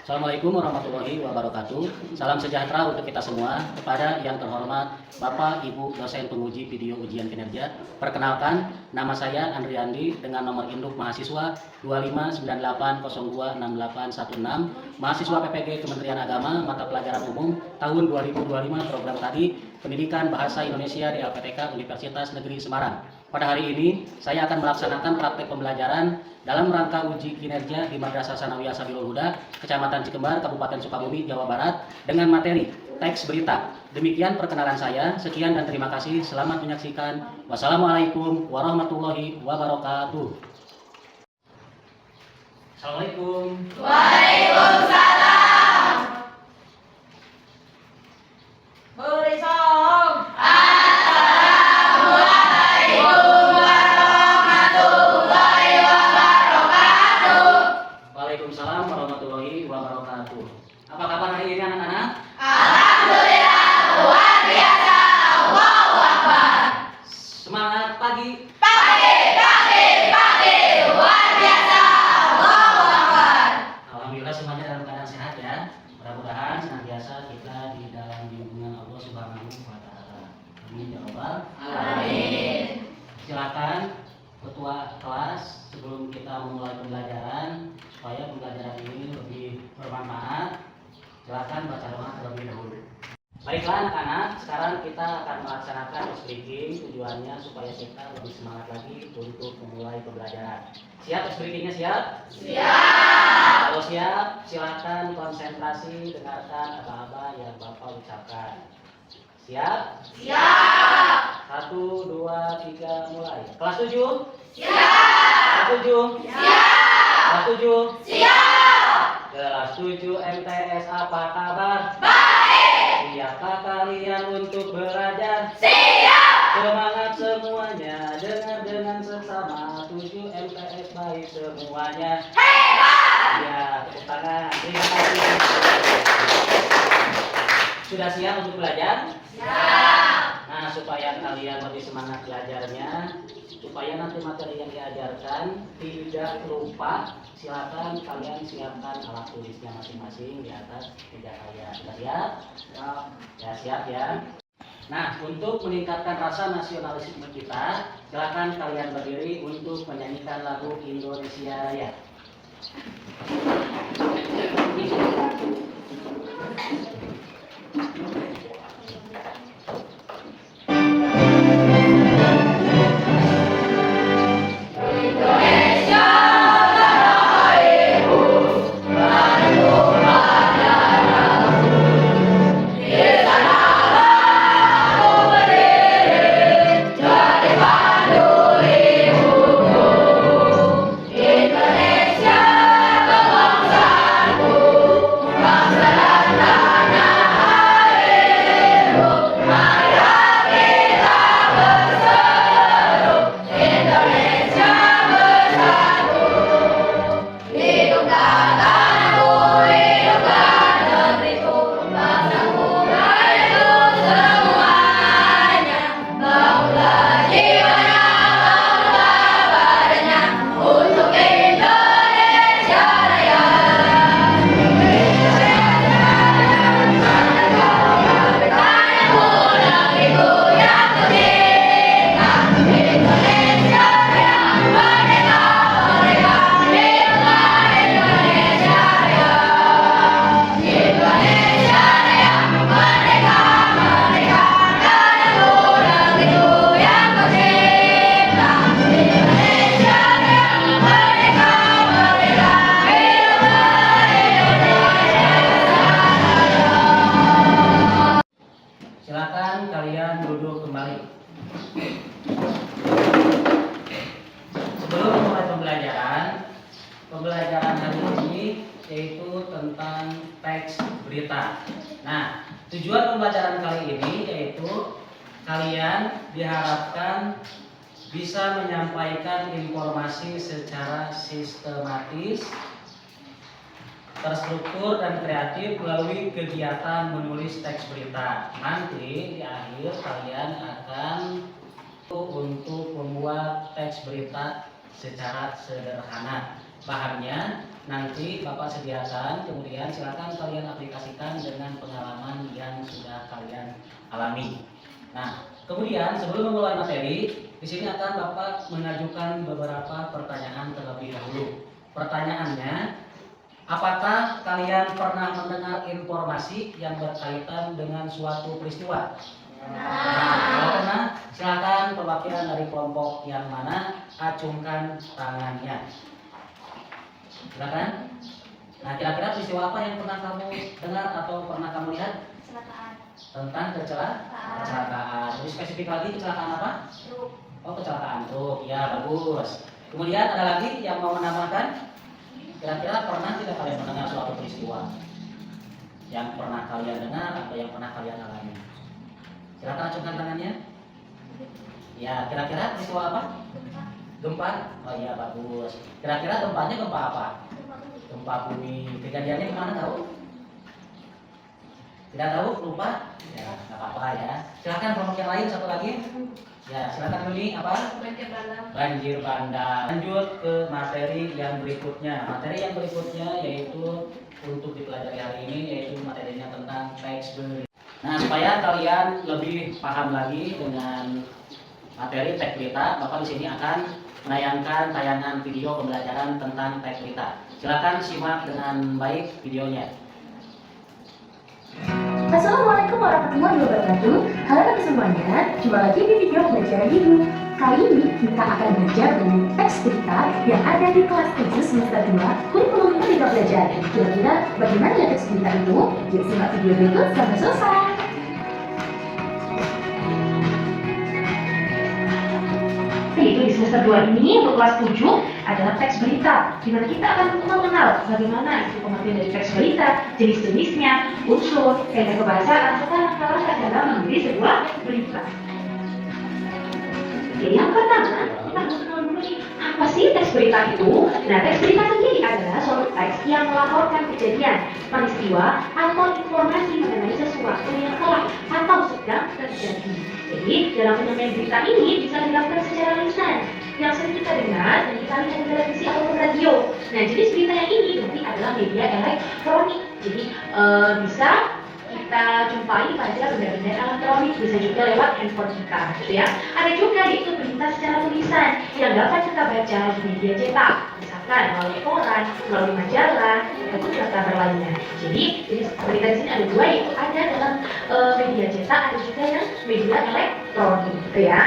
Assalamualaikum warahmatullahi wabarakatuh. Salam sejahtera untuk kita semua. Kepada yang terhormat Bapak Ibu dosen penguji video ujian kinerja, perkenalkan, nama saya Andri Andi dengan nomor induk mahasiswa 2598026816, mahasiswa PPG Kementerian Agama, mata pelajaran umum tahun 2025, program tadi Pendidikan Bahasa Indonesia di LPTK Universitas Negeri Semarang. Pada hari ini saya akan melaksanakan praktek pembelajaran dalam rangka uji kinerja di Madrasah Sanawiyah Sabilul Huda, Kecamatan Cikembar, Kabupaten Sukabumi, Jawa Barat, dengan materi teks berita. Demikian perkenalan saya. Sekian dan terima kasih. Selamat menyaksikan. Wassalamualaikum warahmatullahi wabarakatuh. Assalamualaikum. Waalaikumsalam. Berisong. Assalamualaikum warahmatullahi wabarakatuh. Waalaikumsalam warahmatullahi wabarakatuh. Apa kabar hari ini anak-anak? Alhamdulillah luar biasa. Allahu Akbar. Semangat pagi. Pagi luar biasa. Allahu Akbar. Alhamdulillah semuanya dalam keadaan sehat ya. Mudah-mudahan senantiasa kita di dalam lindungan Allah Subhanahu wa taala. Amin ya rabbal Amin. Silakan ketua kelas sebelum kita memulai pembelajaran supaya pembelajaran ini lebih bermanfaat. Silakan baca doa terlebih dahulu. Baiklah anak-anak, sekarang kita akan melaksanakan speaking. Tujuannya supaya kita lebih semangat lagi untuk memulai pembelajaran. Siap speakingnya siap? Siap. Kalau siap, silakan konsentrasi dengarkan apa-apa yang Bapak ucapkan. Siap? Siap. 1, 2, 3, mulai. Kelas 7? Siap. Kelas 7? Siap. Kelas 7? Siap. Kelas 7 MTS apa kabar? Baik. Siapkah kalian untuk belajar? Siap. Semangat semuanya, dengar dengan seksama. 7 MTS baik semuanya. Hebat. Ya, tepuk tangan. Terima kasih. Sudah siap untuk belajar? Siap. Nah, supaya kalian lebih semangat belajarnya, supaya nanti materi yang diajarkan tidak lupa, silakan kalian siapkan alat tulisnya masing-masing di atas meja kalian. Sudah siap? Ya, siap ya. Nah, untuk meningkatkan rasa nasionalisme kita, silakan kalian berdiri untuk menyanyikan lagu Indonesia Raya. Indonesia tanah airku, tanahku padaku. Di sanalah aku berdiri, jadi pandu ibuku. Indonesia kebangsaanku, bangsa dan tanah airku. Marilah kita berseru, Indonesia bersatu. Hiduplah tanahku, hiduplah negeriku, bangsaku maju semuanya. Bangunlah jiwanya, bangunlah badannya, untuk Indonesia Raya. Tanahku, negeriku yang tercinta, Indonesia yang merdeka, merdeka. Hiduplah Indonesia Raya. Indonesia Raya, merdeka, merdeka. Tanahku, negeriku yang tercinta, Indonesia Raya, merdeka, merdeka. Hiduplah Indonesia. Silakan kalian duduk kembali. Sebelum memulai pembelajaran hari ini yaitu tentang teks berita. Nah, tujuan pembelajaran kali ini yaitu kalian diharapkan bisa menyampaikan informasi secara sistematis, terstruktur dan kreatif melalui kegiatan menulis teks berita. Nanti di akhir kalian akan teks berita secara sederhana. Bahannya nanti Bapak sediakan, kemudian silakan kalian aplikasikan dengan pengalaman yang sudah kalian alami. Nah, kemudian sebelum memulai materi, di sini akan Bapak mengajukan beberapa pertanyaan terlebih dahulu. Pertanyaannya, apakah kalian pernah mendengar informasi yang berkaitan dengan suatu peristiwa? Nah, kalau pernah, silakan perwakilan dari kelompok yang mana acungkan tangannya. Silakan. Nah, kira-kira peristiwa apa yang pernah kamu dengar atau pernah kamu lihat? Kecelakaan. Tentang kecelakaan. Lebih spesifik lagi, kecelakaan apa? Truk. Oh, kecelakaan truk. Ya, bagus. Kemudian ada lagi yang mau menambahkan? Kira-kira pernah tidak kalian mendengar suatu peristiwa yang pernah kalian dengar atau yang pernah kalian alami? Silakan acungkan tangannya. Ya, kira-kira peristiwa apa? Gempa? Oh iya, bagus. Kira-kira gempanya gempa apa? Gempa bumi. Kejadiannya di mana tahu? Tidak tahu? Lupa? Ya, nggak apa-apa ya. Silakan kelompok yang lain satu lagi. Ya, silakan Yuni. Apa? Banjir bandang. Banjir bandang. Lanjut ke materi yang berikutnya. Materi yang berikutnya yaitu untuk dipelajari hari ini yaitu materinya tentang teks berita. Nah, supaya kalian lebih paham lagi dengan materi teks berita, Bapak di sini akan menayangkan tayangan video pembelajaran tentang teks berita. Silakan simak dengan baik videonya. Assalamualaikum warahmatullahi wabarakatuh. Halo teman semuanya, jumpa lagi di video pembelajaran Ibu. Kali ini kita akan belajar dengan teks berita yang ada di kelas 7 semester 2 kurikulum Merdeka Belajar. Kira-kira bagaimana ya teks berita itu? Yuk simak video berikut sampai selesai. Yaitu di semester 2 ini untuk kelas 7 adalah teks berita, di mana kita akan mengenal bagaimana itu pengertian dari teks berita, jenis-jenisnya, unsur, kaidah kebahasaan, serta langkah-langkah dalam menjadi sebuah berita. Jadi yang pertama, kita harus kenal dulu nih, apa sih teks berita itu? Nah, teks berita sendiri adalah suatu teks yang melaporkan kejadian, peristiwa, atau informasi mengenai sesuatu yang telah atau sedang terjadi. Jadi, dalam penyampaian berita ini bisa dilakukan secara lisan, yang sering kita dengar dan kita lihat di televisi ataupun radio. Nah, jenis berita yang ini berarti adalah media elektronik. Jadi, bisa kita jumpai pada benda-benda elektronik, bisa juga lewat handphone kita, gitu ya. Ada juga yaitu berita secara tulisan yang dapat kita baca di media cetak, misalkan melalui koran, melalui majalah, ataupun kabar lainnya. Jadi jenis berita di sini ada dua, yaitu ada dalam media cetak, ada juga yang media elektronik, gitu ya.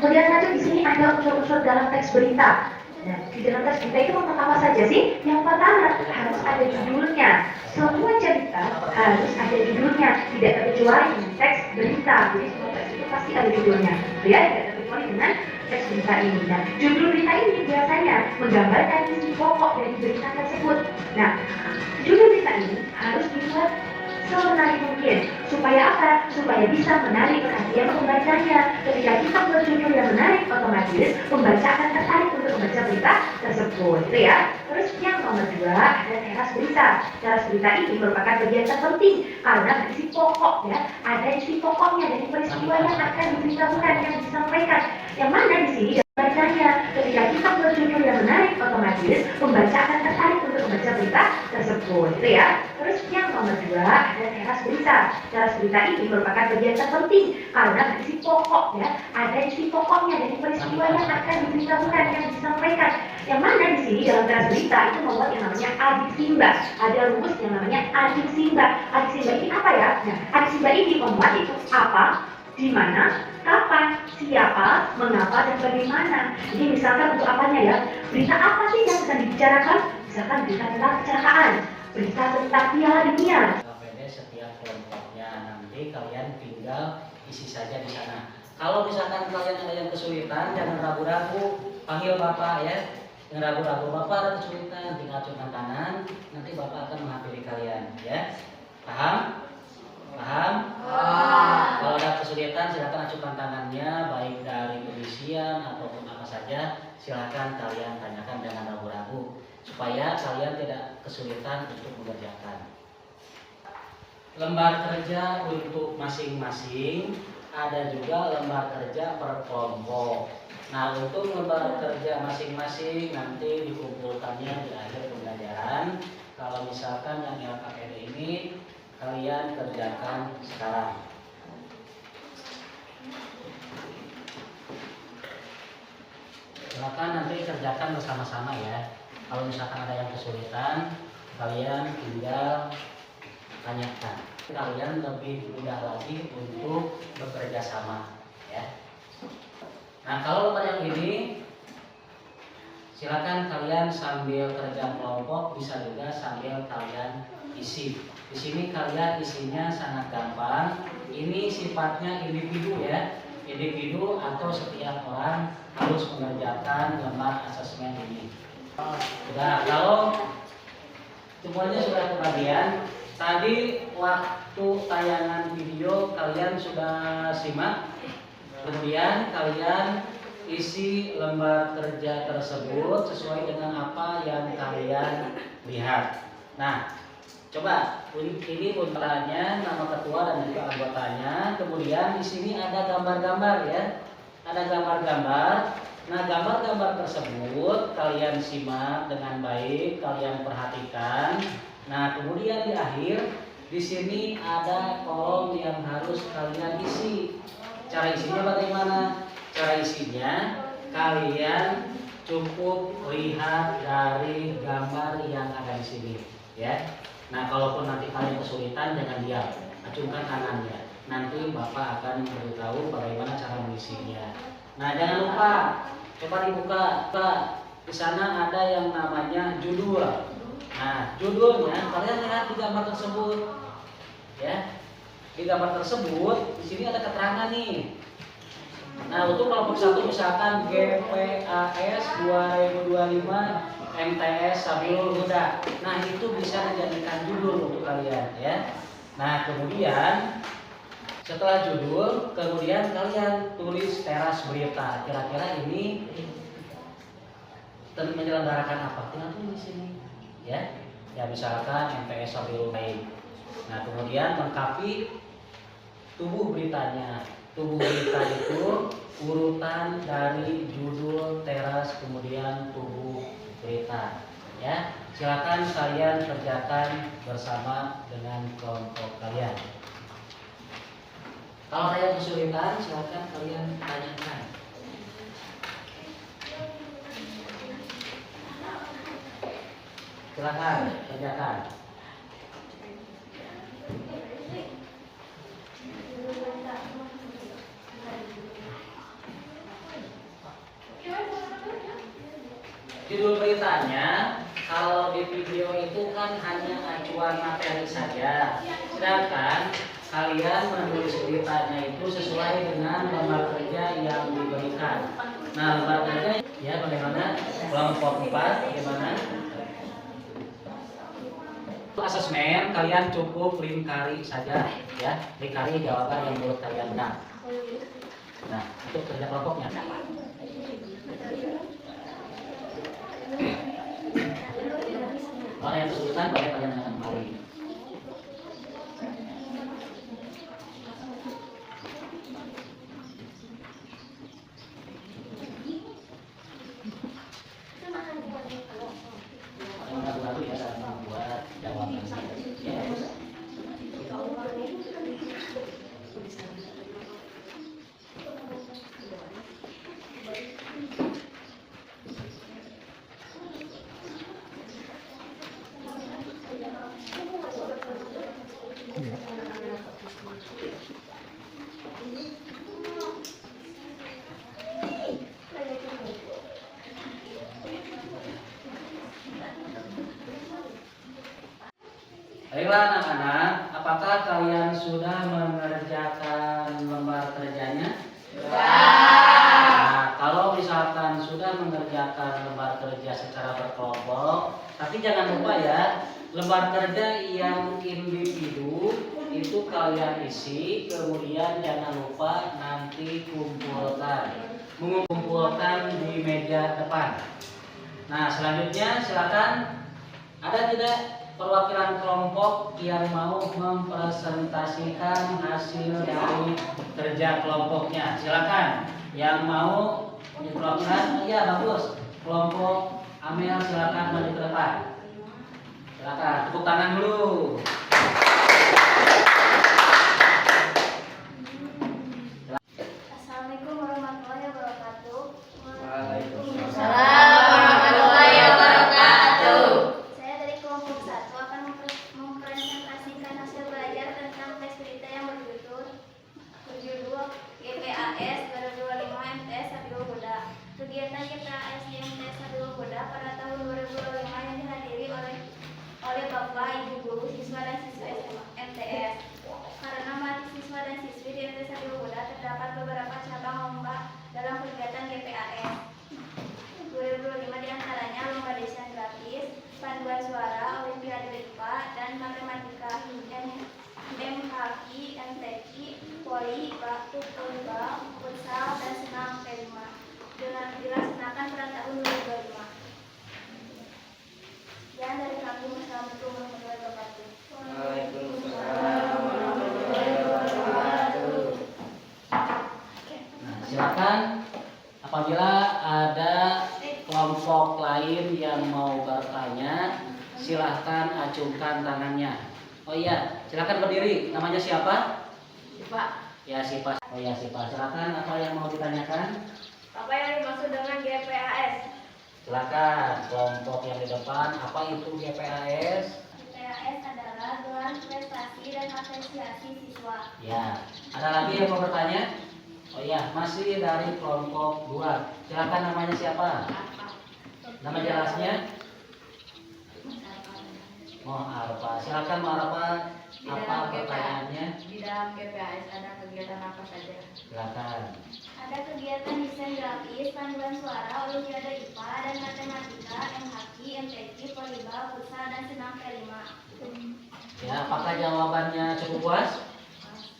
Kemudian lanjut di sini ada unsur-unsur dalam teks berita. Nah, di dalam teks berita itu tentang apa saja sih? Yang pertama harus ada judulnya. Semua cerita harus ada judulnya, tidak terkecuali dengan teks berita. Jadi semua teks itu pasti ada judulnya, ya, tidak terkecuali dengan teks berita ini. Nah, judul berita ini biasanya menggambarkan isi pokok dari berita tersebut. Nah, judul berita ini harus dibuat semenarik mungkin. Supaya apa? Supaya bisa menarik perhatian pembacanya. Ketika kita buat judul yang menarik, otomatis pembaca akan tertarik untuk membaca berita tersebut, gitu ya. Terus yang nomor 2 ada teras berita. Teras berita ini merupakan bagian terpenting karena berisi pokok, ya. Ada isi pokoknya dari peristiwa yang akan diberitahukan, yang disampaikan. Yang mana di sini bacanya. Ketika kita buat judul yang menarik, otomatis pembaca akan tertarik untuk membaca berita tersebut, gitu ya. Terus yang nomor 2 ada teras berita. Teras berita ini merupakan bagian terpenting karena berisi pokok, ya. Ada isi pokoknya dari peristiwa yang akan diberitahukan, yang disampaikan. Yang mana di sini dalam teras berita itu membuat yang namanya adiksimba. Ada rumus yang namanya adiksimba. Adiksimba ini apa ya? Nah, adiksimba ini membuat itu apa, di mana, kapan, siapa, mengapa, dan bagaimana. Jadi misalkan untuk apanya ya, berita apa sih yang sedang dibicarakan? Misalkan berita tentang kecelakaan, berita tentang Piala Dunia. KPD setiap kelompoknya, nanti kalian tinggal isi saja di sana. Kalau misalkan kalian ada yang kesulitan, jangan ragu-ragu, panggil Bapak ya. Jangan ragu-ragu, Bapak ada kesulitan, tinggal acungkan tangan, nanti Bapak akan menghampiri kalian ya. Paham? Paham? Kalau ada kesulitan silakan acukan tangannya, baik dari kebersihan ataupun apa saja, silakan kalian tanyakan dengan ragu-ragu supaya kalian tidak kesulitan untuk mengerjakan. Lembar kerja untuk masing-masing ada juga lembar kerja per kelompok. Nah, untuk lembar kerja masing-masing nanti dikumpulkannya di akhir pembelajaran. Kalau misalkan yang LKPD ini kalian kerjakan sekarang. Silakan nanti kerjakan bersama-sama ya. Kalau misalkan ada yang kesulitan, kalian tinggal tanyakan. Kalian lebih mudah lagi untuk bekerja sama ya. Nah, kalau lembar yang ini silakan kalian sambil kerja kelompok, bisa juga sambil kalian isi. Di sini kalian isinya sangat gampang. Ini sifatnya individu ya. Individu atau setiap orang harus mengerjakan lembar asesmen ini. Sudah, kalau semuanya sudah kebagian, tadi waktu tayangan video kalian sudah simak. Kemudian kalian isi lembar kerja tersebut sesuai dengan apa yang kalian lihat. Nah, coba ini undangannya, nama ketua dan juga anggotanya. Kemudian di sini ada gambar-gambar ya, ada gambar-gambar. Nah, gambar-gambar tersebut kalian simak dengan baik, kalian perhatikan. Nah, kemudian di akhir di sini ada kolom yang harus kalian isi. Cara isinya bagaimana? Cara isinya kalian cukup lihat dari gambar yang ada di sini, ya. Nah, kalaupun nanti kalian kesulitan jangan diam, acungkan tangannya. Nanti Bapak akan memberitahu bagaimana cara mengisinya. Nah, jangan lupa, coba dibuka. Di sana ada yang namanya judul. Nah, judulnya kalian lihat di gambar tersebut, ya. Di gambar tersebut, di sini ada keterangan nih. Nah, untuk kelompok 1 misalkan GPAS 2025 MTS Sabilul Huda. Nah, itu bisa dijadikan judul untuk kalian ya. Nah, kemudian setelah judul, kemudian kalian tulis teras berita. Kira-kira ini menyelenggarakan apa? Tinggal tulis di sini ya. Ya, misalkan MTS Sabilul Huda. Nah, kemudian lengkapi tubuh beritanya. Tubuh berita itu urutan dari judul, teras, kemudian tubuh berita. Ya, silakan kalian kerjakan bersama dengan kelompok kalian. Kalau ada yang kesulitan, silakan kalian tanyakan. Silakan kerjakan. Judul beritanya kalau di video itu kan hanya acuan materi saja, sedangkan kalian menulis beritanya itu sesuai dengan lembar kerja yang diberikan. Nah, lembar kerja ya bagaimana? Kelompok 4 bagaimana? Asesmen kalian cukup lingkari saja ya, lingkari jawaban yang menurut kalian benar. Nah, untuk kerja kelompoknya. Orang yang kesulitan boleh kalian akan kembali. Ragu-ragu ya dalam membuat jawaban. Ya, baiklah anak-anak, apakah kalian sudah mengerjakan lembar kerjanya? Nah, kalau misalkan sudah mengerjakan lembar kerja secara berkelompok, tapi jangan lupa ya, lembar kerja yang individu itu kalian isi, kemudian jangan lupa nanti mengumpulkan di meja depan. Nah, selanjutnya silakan, ada tidak perwakilan kelompok yang mau mempresentasikan hasil dari kerja kelompoknya. Silakan yang mau diperwakilan. Iya, bagus. Kelompok Amel silakan maju ke depan. Silakan, tepuk tangan dulu. Assalamualaikum warahmatullahi wabarakatuh. Waalaikumsalam warahmatullahi wabarakatuh. Saya dari kelompok 1 akan mempresentasikan hasil belajar tentang tes berita yang berjudul GPAS 2025 MTS Sabiul Huda. Kegiatan GPAS di MTS Sabiul Huda pada tahun 2025 yang dihadiri oleh Bapak, Ibu guru, siswa dan siswa SMA MTS. Karena mahasiswa dan siswi di MTS Sabiul Huda terdapat beberapa cabang lomba dalam kegiatan GPAS. 2005 diantaranya lomba desain grafis, panduan suara, olimpiade IPA dan matematika, MHQ, MTQ, poli, baku, polibal, futsal dan senam P5 dilaksanakan pada tahun 2005. Dan dari kami, wassalamualaikum warahmatullahi wabarakatuh. Waalaikumsalam warahmatullahi wabarakatuh. Nah, silakan apabila ada kelompok lain yang mau bertanya, silahkan acungkan tangannya. Oh iya, silakan berdiri. Namanya siapa? Siapa? Ya, Sipa. Oh ya, Sipa. Silakan, apa yang mau ditanyakan? Apa yang dimaksud dengan GPAS? Silakan kelompok yang di depan. Apa itu GPAS? GPAS adalah gelar prestasi dan apresiasi siswa. Ya, ada lagi yang mau bertanya? Oh ya, masih dari kelompok 2. Silakan, namanya siapa? Nama jelasnya? Mau Arfa. Silakan Mau Arfa. Apa pertanyaannya? Di dalam GPAS ada kegiatan apa saja? Silakan. Ada kegiatan desain grafis, panduan suara, olimpiade IPA dan matematika, MHQ, MTQ, polibal, futsal dan senam P5. Ya, apakah jawabannya cukup puas?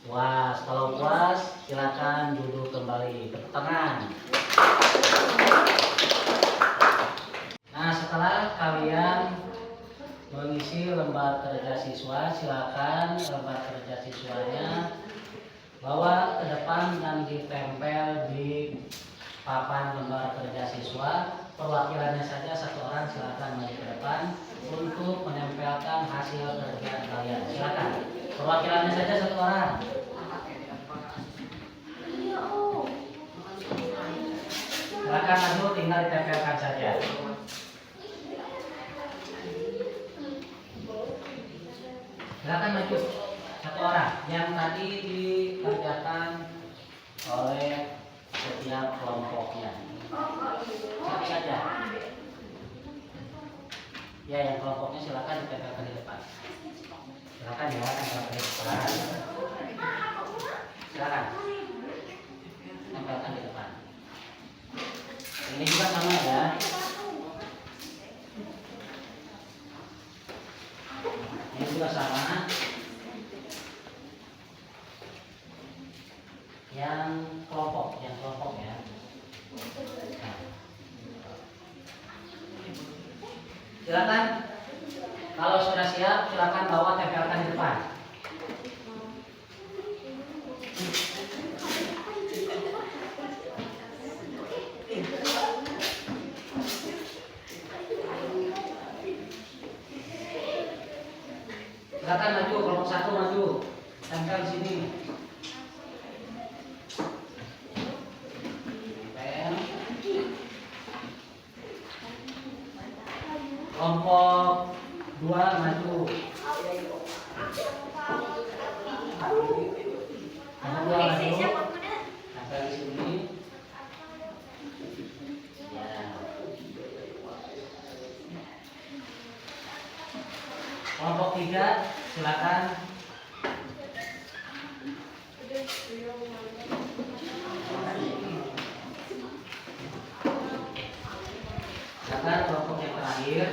Puas. Kalau puas, silakan duduk kembali. Tepuk tangan. Nah, setelah kalian mengisi lembar kerja siswa, silakan lembar kerja siswanya bawa ke depan dan ditempel di papan lembar kerja siswa. Perwakilannya saja satu orang, silakan maju ke depan untuk menempelkan hasil kerja kalian. Silakan. Perwakilannya saja satu orang. Silakan maju, tinggal ditempelkan saja. Silakan maju satu orang yang tadi dikerjakan oleh setiap kelompoknya. Siapa saja? Ya, yang kelompoknya silakan ditempelkan di depan. Silakan ya, tempelkan di depan. Silakan. Tempelkan di depan. Ini juga sama ya. Ini juga sama. Yang kelompok ya. Nah. Silakan. Kalau sudah siap, silakan bawa tempelkan di depan. Silakan maju, kelompok 1 maju. Tempel di sini. Tempel. Kelompok 2 maju. Kelompok 2 maju. Tempel di sini. Ya. Kelompok 3 silakan. Silakan kelompok yang terakhir.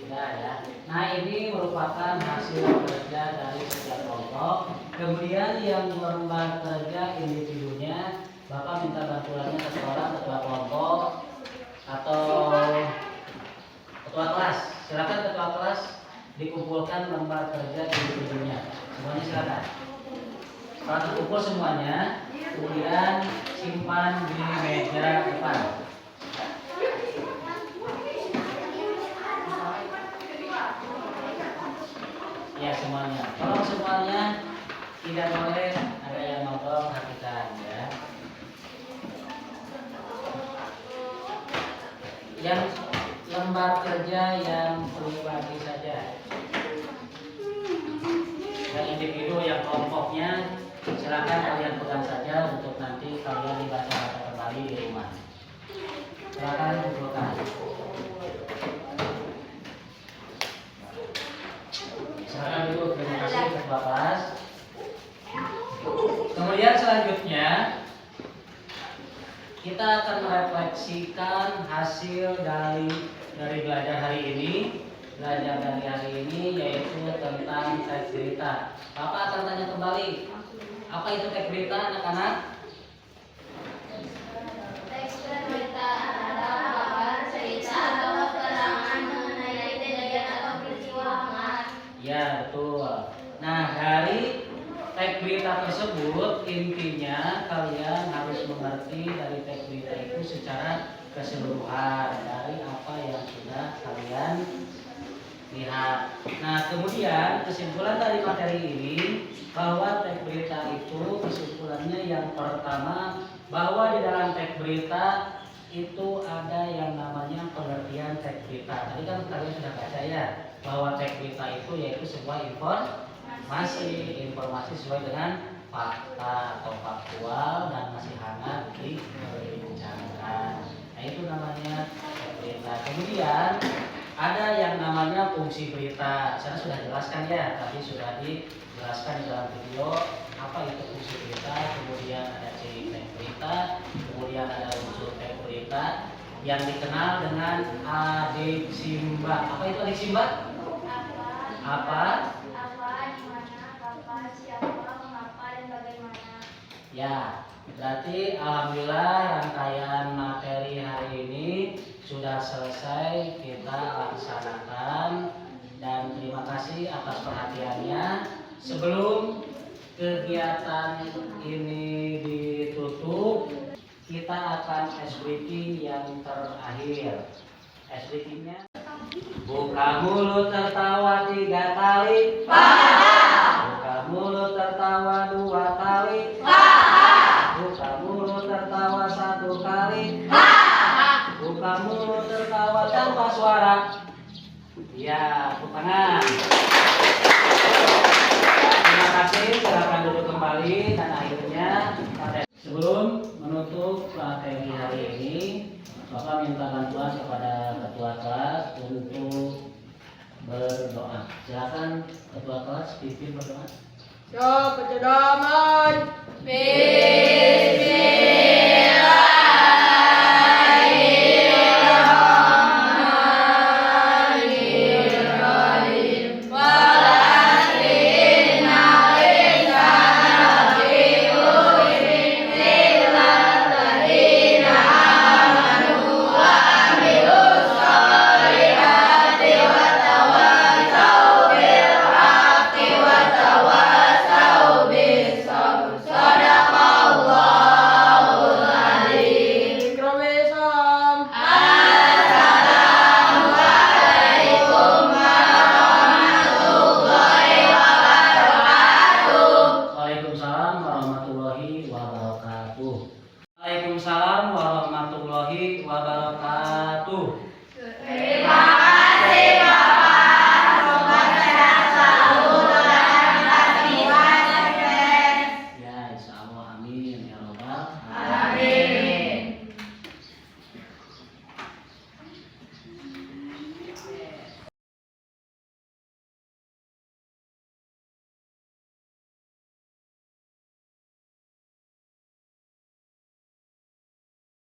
Sudah ya. Nah, ini merupakan hasil kerja dari setiap kelompok. Kemudian yang lembar kerja individunya, Bapak minta bantuannya ketua kelompok atau ketua kelas. Silakan ketua kelas dikumpulkan lembar kerja individunya. Semuanya silakan. Kalau terkumpul semuanya, kemudian simpan di meja depan. Ya semuanya. Tolong semuanya, tidak boleh ada yang ngobrol, perhatikan ya. Yang lembar kerja yang pribadi saja. Yang individu, yang kelompoknya, silakan kalian pegang saja untuk nanti kalian dibaca-baca kembali di rumah. Silakan kumpulkan. Silakan dulu, terima kasih ketua kelas. Kemudian selanjutnya kita akan merefleksikan hasil dari belajar hari ini. Belajar dari hari ini yaitu tentang teks berita. Bapak akan tanya kembali, apa itu teks berita, anak-anak? Teks berita adalah kabar, cerita atau keterangan mengenai kejadian atau peristiwa hangat. Ya betul. Nah dari teks berita tersebut intinya kalian harus mengerti dari teks berita itu secara keseluruhan dari apa yang sudah kalian lihat. Nah kemudian kesimpulan dari materi ini bahwa teks berita itu kesimpulannya yang pertama bahwa di dalam teks berita itu ada yang namanya pengertian teks berita. Tadi kan kalian sudah baca ya bahwa teks berita itu yaitu sebuah informasi sesuai dengan fakta atau faktual dan masih hangat diperbincangkan. Nah itu namanya teks berita. Kemudian ada yang namanya fungsi berita. Saya sudah jelaskan ya, tadi sudah dijelaskan di dalam video apa itu fungsi berita. Kemudian ada ciri teks berita, kemudian ada unsur teks berita yang dikenal dengan adeksimba. Apa itu adeksimba? Apa? Di mana, kapan, siapa, mengapa, dan bagaimana. Ya, berarti alhamdulillah rangkaian materi hari ini sudah selesai kita laksanakan dan terima kasih atas perhatiannya. Sebelum kegiatan ini ditutup, kita akan ice breaking yang terakhir. Ice breakingnya buka mulut tertawa 3 kali. Buka mulut tertawa 2 kali. Buka mulut tertawa 1 kali. Buka mulut tertawa tanpa suara. Ya, tepuk tangan. Terima kasih, silakan duduk kembali dan akhirnya sebelum menutup materi hari ini, Bapak minta bantuan kepada ketua kelas untuk berdoa. Silakan ketua kelas pimpin berdoa. Waalaikumsalam warahmatullahi wabarakatuh.